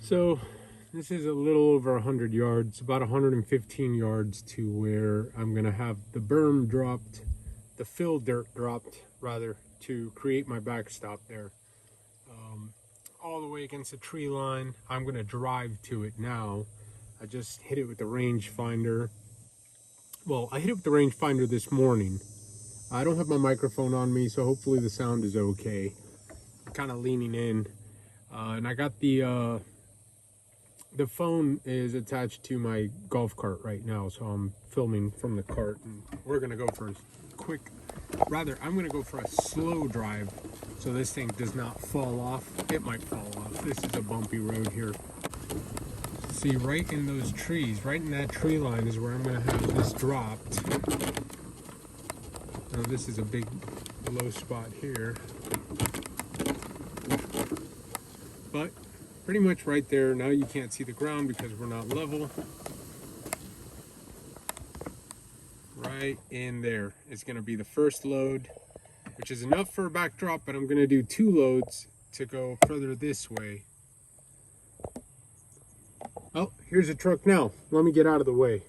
So this is a little over 100 yards, about 115 yards to where I'm going to have the berm dropped, the fill dirt dropped, rather, to create my backstop there. All the way against the tree line. I'm going to drive to it now. I just hit it with the rangefinder. Well, I hit it with the rangefinder this morning. I don't have my microphone on me, so hopefully the sound is okay. I'm kind of leaning in. And I got the phone is attached to my golf cart right now, so I'm filming from the cart, and we're gonna go for a I'm gonna go for a slow drive so this thing does not fall off. It might fall off. This is a bumpy road here. See, right in those trees, right in that tree line is where I'm gonna have this dropped. Now this is a big low spot here, but pretty much right there. Now you can't see the ground because we're not level. Right in there is going to be the first load, which is enough for a backdrop, but I'm going to do 2 loads to go further this way. Oh, here's a truck now. Let me get out of the way.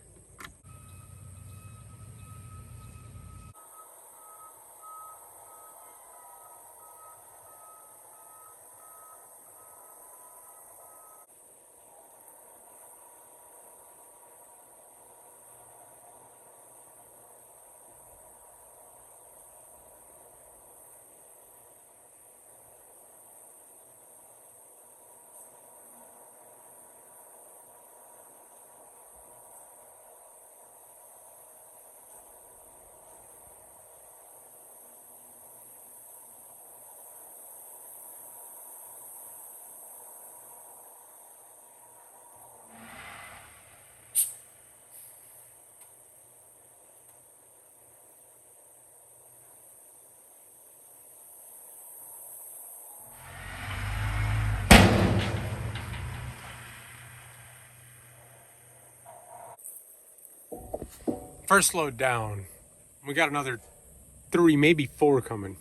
First load down. We got another 3, maybe 4 coming.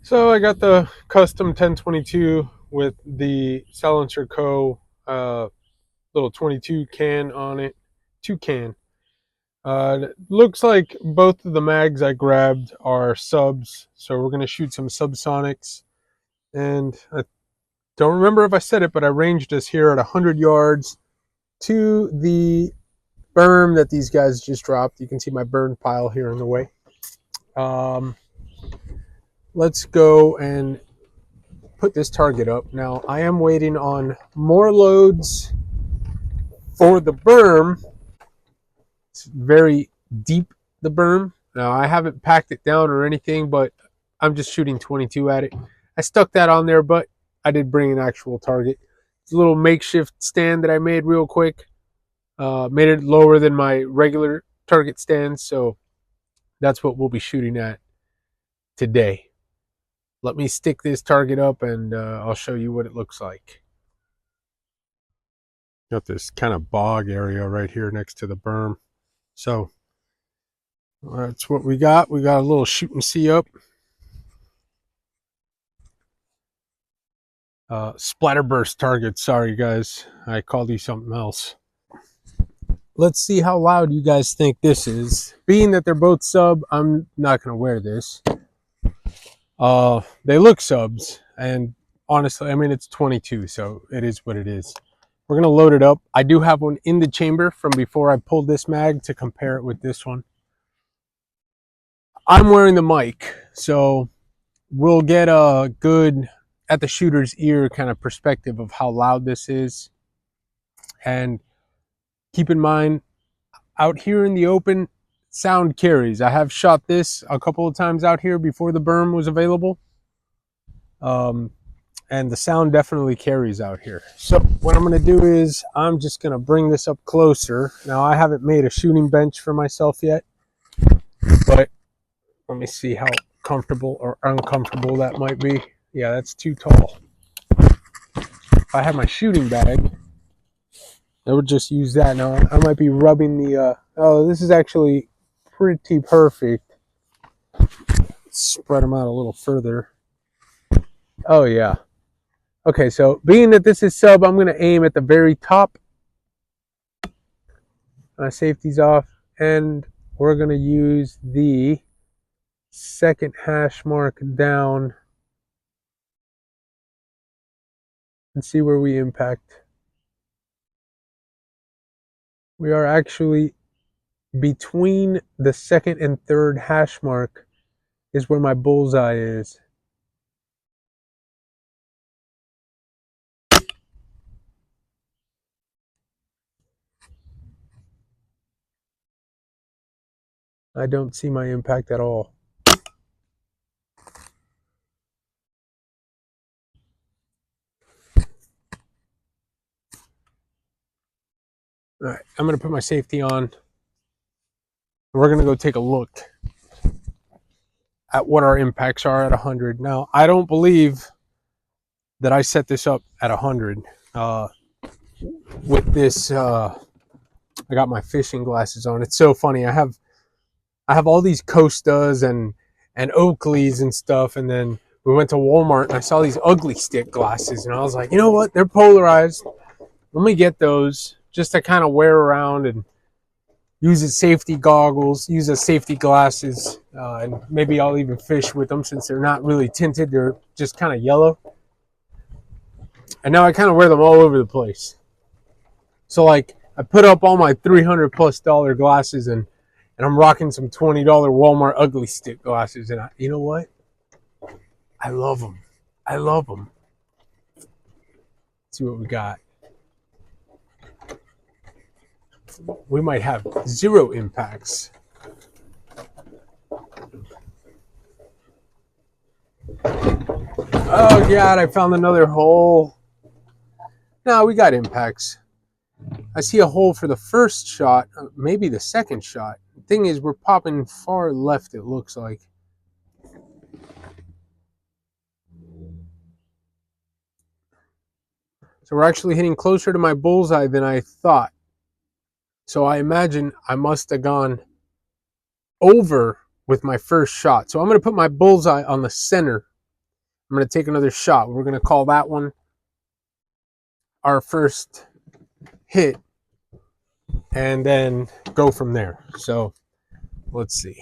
So I got the custom 1022 with the Silencer Co. Little 22 can on it, 2 can. It looks like both of the mags I grabbed are subs, so we're going to shoot some subsonics. And I don't remember if I said it, but I ranged us here at 100 yards to the berm that these guys just dropped. You can see my burn pile here in the way. Let's go and put this target up. Now, I am waiting on more loads for the berm. It's very deep, the berm. Now, I haven't packed it down or anything, but I'm just shooting 22 at it. I stuck that on there, but I did bring an actual target. It's a little makeshift stand that I made real quick. Made it lower than my regular target stand, so that's what we'll be shooting at today. Let me stick this target up and I'll show you what it looks like. Got this kind of bog area right here next to the berm. So that's what we got. We got a little shoot and see up. Splatterburst target. Sorry guys, I called you something else. Let's see how loud you guys think this is. Being that they're both sub, I'm not going to wear this. They look subs, and honestly, I mean, it's 22, so it is what it is. We're going to load it up. I do have one in the chamber from before I pulled this mag to compare it with this one. I'm wearing the mic, so we'll get a good, at the shooter's ear kind of perspective of how loud this is. And keep in mind, out here in the open, sound carries. I have shot this a couple of times out here before the berm was available. And the sound definitely carries out here. So what I'm going to do is I'm just going to bring this up closer. Now, I haven't made a shooting bench for myself yet, but let me see how comfortable or uncomfortable that might be. Yeah, that's too tall. If I had my shooting bag, I would just use that. Now, I might be rubbing the, oh, this is actually pretty perfect. Spread them out a little further. Oh yeah. Okay, so being that this is sub, I'm gonna aim at the very top. Safety's off, and we're gonna use the second hash mark down and see where we impact. We are actually between the second and third hash mark is where my bullseye is. I don't see my impact at all. All right, I'm gonna put my safety on. We're gonna go take a look at what our impacts are at 100. Now, I don't believe that I set this up at 100. With this, I got my fishing glasses on. It's so funny. I have all these Costas and Oakleys and stuff, and then we went to Walmart and I saw these ugly stick glasses, and I was like, you know what? They're polarized. Let me get those just to kind of wear around and use as safety goggles, use as safety glasses, and maybe I'll even fish with them since they're not really tinted. They're just kind of yellow. And now I kind of wear them all over the place. So like I put up all my $300+ glasses and I'm rocking some $20 Walmart ugly stick glasses. And you know what? I love them. I love them. Let's see what we got. We might have 0 impacts. Oh God, I found another hole. No, we got impacts. I see a hole for the first shot, maybe the second shot. The thing is, we're popping far left, it looks like. So we're actually hitting closer to my bullseye than I thought. So I imagine I must have gone over with my first shot. So I'm going to put my bullseye on the center. I'm going to take another shot. We're going to call that one our first hit and then go from there. So let's see.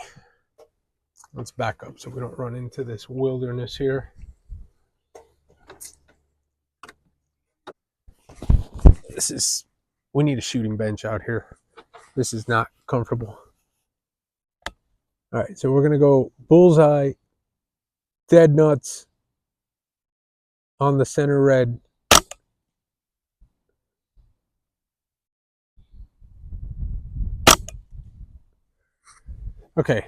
Let's back up so we don't run into this wilderness here. We need a shooting bench out here. This is not comfortable. All right, so we're going to go bullseye, dead nuts on the center red. Okay,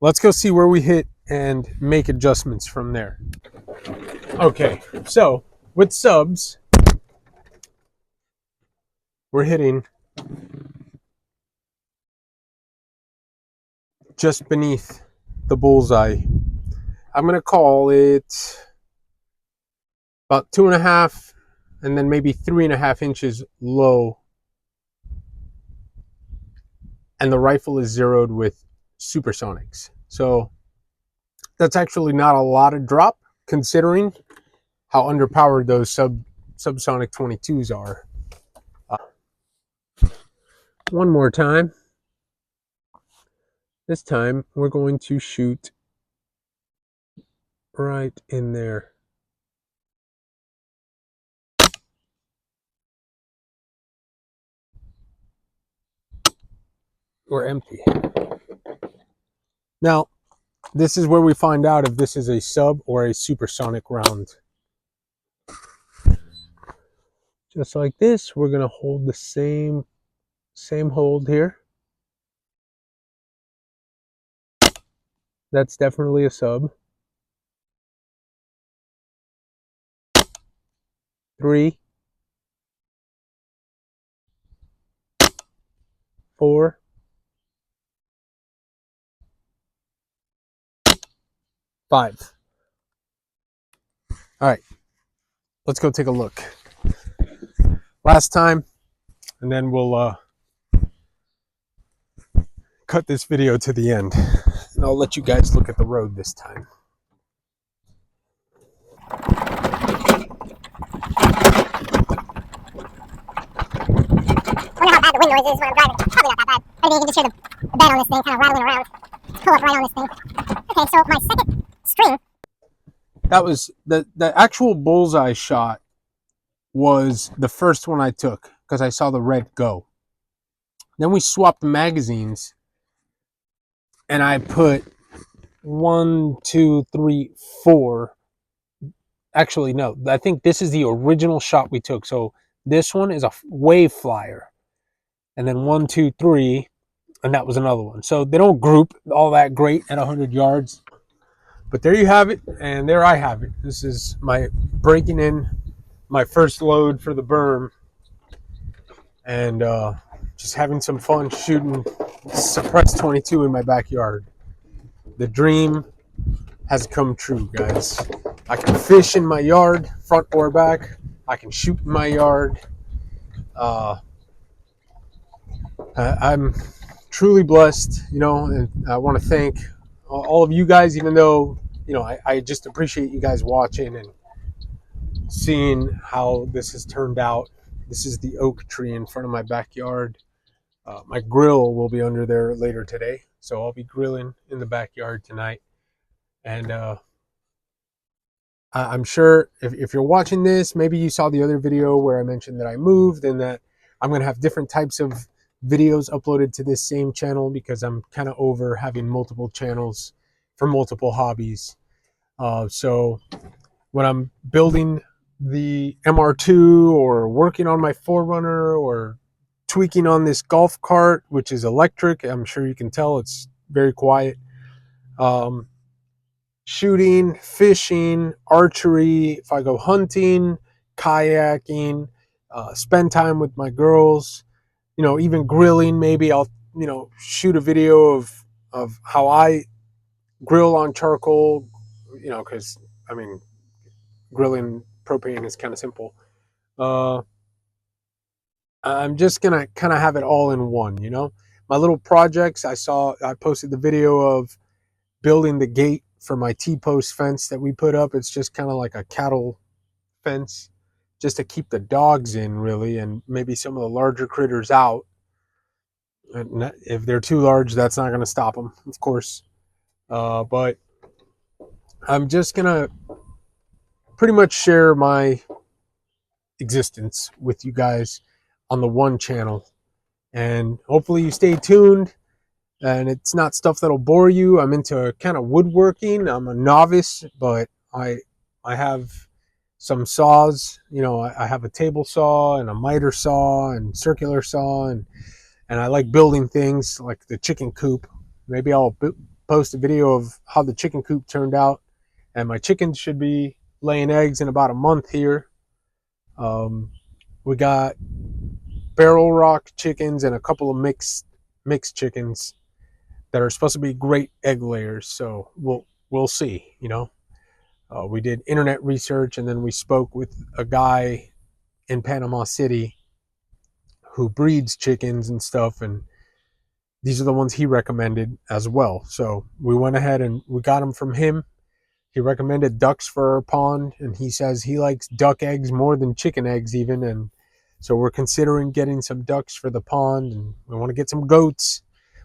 let's go see where we hit and make adjustments from there. Okay, so with subs, we're hitting just beneath the bullseye. I'm going to call it about 2.5 and then maybe 3.5 inches low. And the rifle is zeroed with supersonics. So that's actually not a lot of drop considering how underpowered those subsonic 22s are. One more time. This time we're going to shoot right in there. We're empty. Now, this is where we find out if this is a sub or a supersonic round. Just like this, we're going to hold the same hold here. That's definitely a sub. 3, 4, 5. All right, let's go take a look. Last time, and then we'll cut this video to the end. And I'll let you guys look at the road this time. noises when I'm driving. Probably not that bad. Maybe you can just hear the bed on this thing kind of rattling around. Pull up right on this thing. Okay, so my second string. That was the actual bullseye shot was the first one I took because I saw the red go. Then we swapped magazines, and I put 1, 2, 3, 4. Actually, no. I think this is the original shot we took. So this one is a wave flyer, and then 1, 2, 3, and that was another one. So they don't group all that great at 100 yards. But there you have it, and there I have it. This is my breaking in my first load for the berm, and just having some fun shooting suppressed 22 in my backyard. The dream has come true, guys. I can fish in my yard, front or back. I can shoot in my yard. I'm truly blessed, and I want to thank all of you guys, even though, I just appreciate you guys watching and seeing how this has turned out. This is the oak tree in front of my backyard. My grill will be under there later today, so I'll be grilling in the backyard tonight. And I'm sure if you're watching this, maybe you saw the other video where I mentioned that I moved and that I'm going to have different types of videos uploaded to this same channel because I'm kind of over having multiple channels for multiple hobbies. So when I'm building the MR2 or working on my Forerunner or tweaking on this golf cart, which is electric, I'm sure you can tell it's very quiet. Shooting, fishing, archery, if I go hunting, kayaking, spend time with my girls, even grilling, maybe I'll, shoot a video of how I grill on charcoal, because, I mean, grilling propane is kind of simple. I'm just going to kind of have it all in one, My little projects, I posted the video of building the gate for my T-post fence that we put up. It's just kind of like a cattle fence just to keep the dogs in, really, and maybe some of the larger critters out. And if they're too large, that's not going to stop them, of course. But I'm just going to pretty much share my existence with you guys on the one channel. And hopefully you stay tuned. And it's not stuff that'll bore you. I'm into kind of woodworking. I'm a novice, but I have some saws. I have a table saw and a miter saw and circular saw, and I like building things like the chicken coop. Maybe I'll post a video of how the chicken coop turned out. And my chickens should be laying eggs in about a month here. We got barrel rock chickens and a couple of mixed chickens that are supposed to be great egg layers. So we'll see. We did internet research, and then we spoke with a guy in Panama City who breeds chickens and stuff, and these are the ones he recommended as well. So we went ahead and we got them from him. He recommended ducks for our pond, and he says he likes duck eggs more than chicken eggs even, and so we're considering getting some ducks for the pond, and we want to get some goats.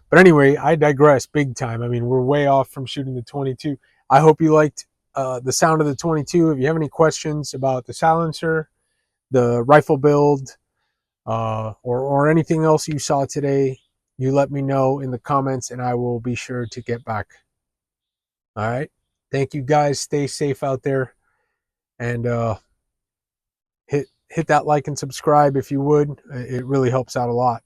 But anyway, I digress big time. I mean, we're way off from shooting the 22. I hope you liked the sound of the 22. If you have any questions about the silencer, the rifle build, or anything else you saw today, you let me know in the comments and I will be sure to get back. All right. Thank you guys. Stay safe out there, and hit that like and subscribe if you would. It really helps out a lot.